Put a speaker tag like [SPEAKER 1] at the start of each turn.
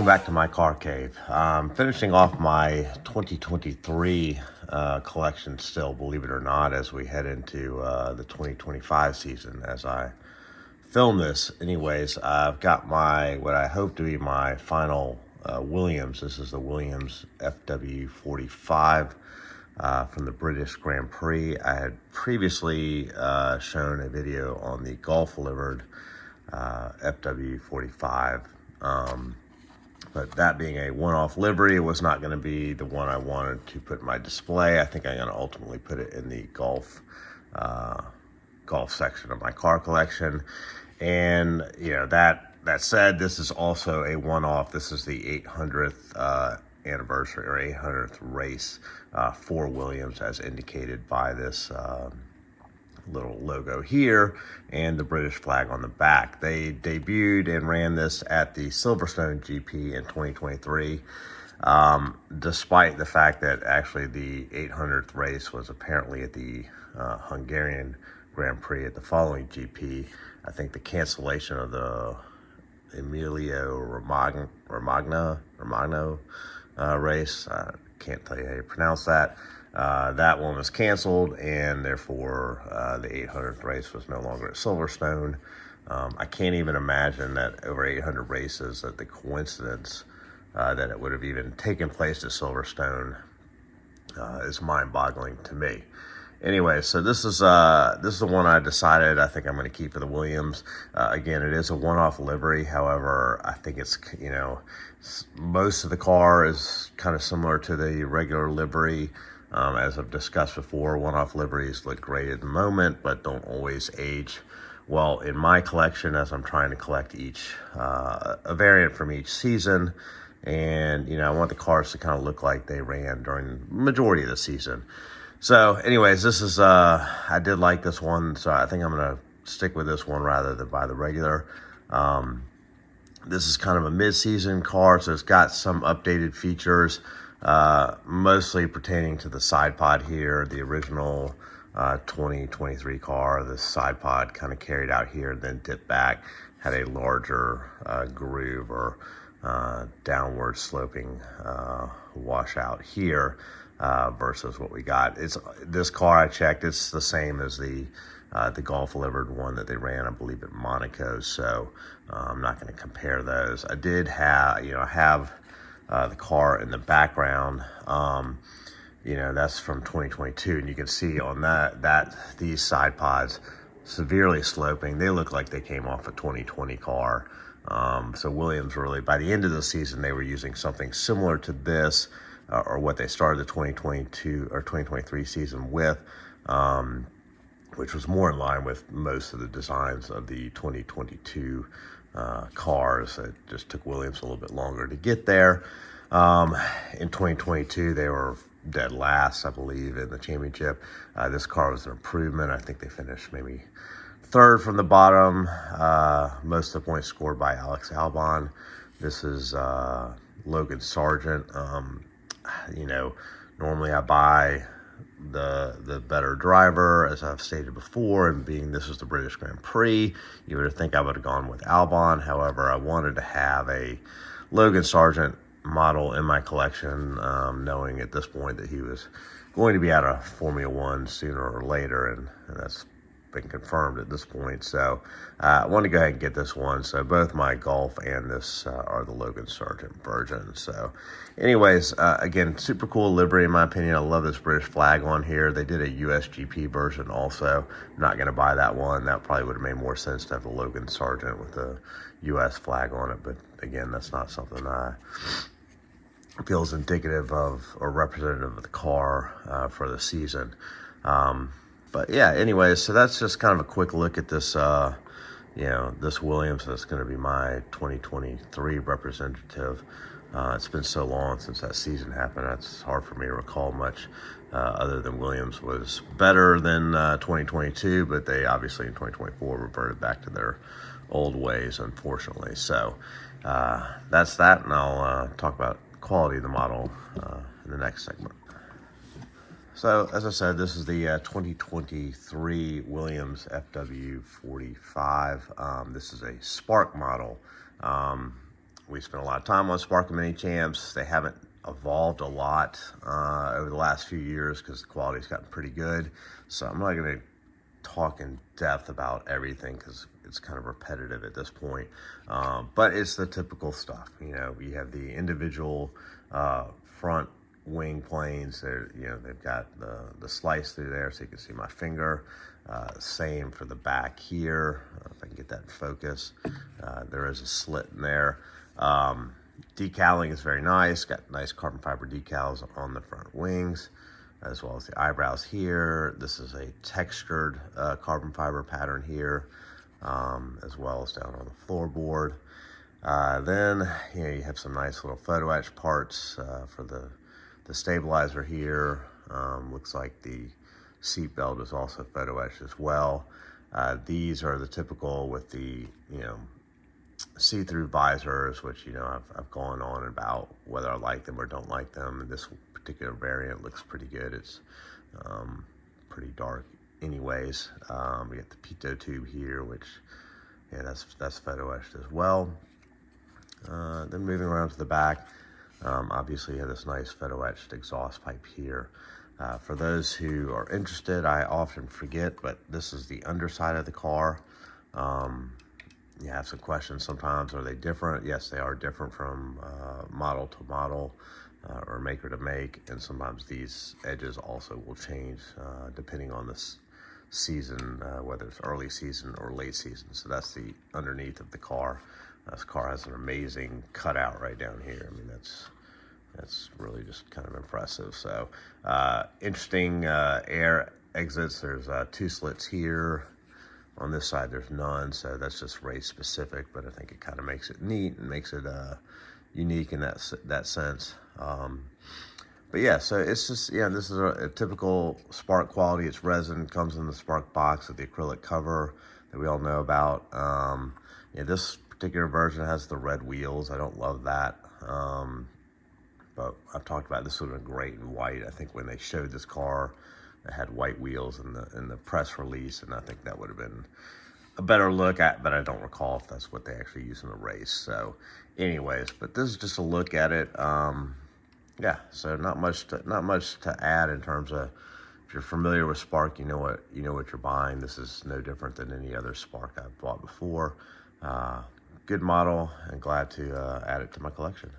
[SPEAKER 1] Welcome back to my car cave. Finishing off my 2023 collection still, believe it or not, as we head into the 2025 season. As I film this, anyways, I've got what I hope to be my final Williams. This is the Williams FW45 from the British Grand Prix. I had previously shown a video on the Golf Delivered FW45. But that being a one-off livery, it was not going to be the one I wanted to put in my display. I think I'm going to ultimately put it in the golf section of my car collection. And that said, this is also a one-off. This is the 800th anniversary or 800th race for Williams, as indicated by this little logo here and the British flag on the back. They debuted and ran this at the Silverstone GP in 2023, despite the fact that actually the 800th race was apparently at the Hungarian Grand Prix at the following GP. I think the cancellation of the Emilio Romagno race, I can't tell you how you pronounce that. That one was canceled, and therefore the 800th race was no longer at Silverstone. I can't even imagine that over 800 races, that the coincidence that it would have even taken place at Silverstone is mind-boggling to me. Anyway, so this is the one I decided I think I'm going to keep for the Williams. Again, it is a one-off livery. However, I think it's, most of the car is kind of similar to the regular livery. As I've discussed before, one-off liveries look great at the moment, but don't always age well in my collection, as I'm trying to collect a variant from each season. And, I want the cars to kind of look like they ran during the majority of the season. So anyways, this is, I did like this one, so I think I'm going to stick with this one rather than buy the regular. This is kind of a mid-season car, so it's got some updated features, mostly pertaining to the side pod here. The original 2023 car, the side pod kind of carried out here, then dipped back, had a larger groove or downward sloping washout here. Versus what we got. This car I checked, it's the same as the Golf Delivered one that they ran, I believe, at Monaco. So I'm not going to compare those. I did have, I have the car in the background. That's from 2022, and you can see on that these side pods severely sloping. They look like they came off a 2020 car. So Williams really, by the end of the season, they were using something similar to this. Or what they started the 2022 or 2023 season with, which was more in line with most of the designs of the 2022 cars. It just took Williams a little bit longer to get there. In 2022, they were dead last, I believe, in the championship. This car was an improvement. I think they finished maybe third from the bottom. Most of the points scored by Alex Albon. This is Logan Sargent. Normally I buy the better driver, as I've stated before, and being this is the British Grand Prix, you would think I would have gone with Albon. However, I wanted to have a Logan Sargent model in my collection, knowing at this point that he was going to be out of Formula One sooner or later, and that's been confirmed at this point. So I want to go ahead and get this one. So both my Golf and this are the Logan Sargent version. So anyways, again, super cool livery in my opinion. I love this British flag on here. They did a USGP version also. I'm not going to buy that one. That probably would have made more sense to have the Logan Sargent with the US flag on it. But again, that's not something I feel is indicative of or representative of the car for the season. But yeah, anyways, so that's just kind of a quick look at this, this Williams. That's going to be my 2023 representative. It's been so long since that season happened. It's hard for me to recall much other than Williams was better than 2022, but they obviously in 2024 reverted back to their old ways, unfortunately. So that's that, and I'll talk about quality of the model in the next segment. So, as I said, this is the 2023 Williams FW45. This is a Spark model. we spent a lot of time on Spark and Mini Champs. They haven't evolved a lot over the last few years because the quality's gotten pretty good. So I'm not going to talk in depth about everything because it's kind of repetitive at this point. But it's the typical stuff. You know, we have the individual front wing planes. They're, you know, they've got the slice through there so you can see my finger. Same for the back here. If I can get that in focus. There is a slit in there. Decaling is very nice. Got nice carbon fiber decals on the front wings, as well as the eyebrows here. This is a textured carbon fiber pattern here, as well as down on the floorboard. Then, you know, you have some nice little photo etch parts for the stabilizer here. Looks like the seat belt is also photo etched as well. These are the typical with the, you know, see-through visors, which, you know, I've gone on about whether I like them or don't like them. And this particular variant looks pretty good. It's pretty dark anyways. We got the pitot tube here, which, yeah, that's photo etched as well. Then moving around to the back, obviously you have this nice photo etched exhaust pipe here. For those who are interested, I often forget, but this is the underside of the car. You have some questions sometimes. Are they different? Yes, they are different from model to model or maker to make. And sometimes these edges also will change depending on this season, whether it's early season or late season. So that's the underneath of the car. This car has an amazing cutout right down here. I mean, that's really just kind of impressive. So interesting air exits. There's 2 slits here. On this side, there's none, so that's just race specific, but I think it kind of makes it neat and makes it unique in that sense. But yeah, so it's just, yeah, this is a typical Spark quality. It's resin, comes in the Spark box with the acrylic cover that we all know about. Yeah, this particular version has the red wheels. I don't love that. But I've talked about this would have been great in white. I think when they showed this car, it had white wheels in the press release, and I think that would have been a better look at, but I don't recall if that's what they actually use in the race. So anyways, but this is just a look at it. Yeah, so not much to add in terms of, if you're familiar with Spark, you know what you're buying. This is no different than any other Spark I've bought before. Good model, and glad to add it to my collection.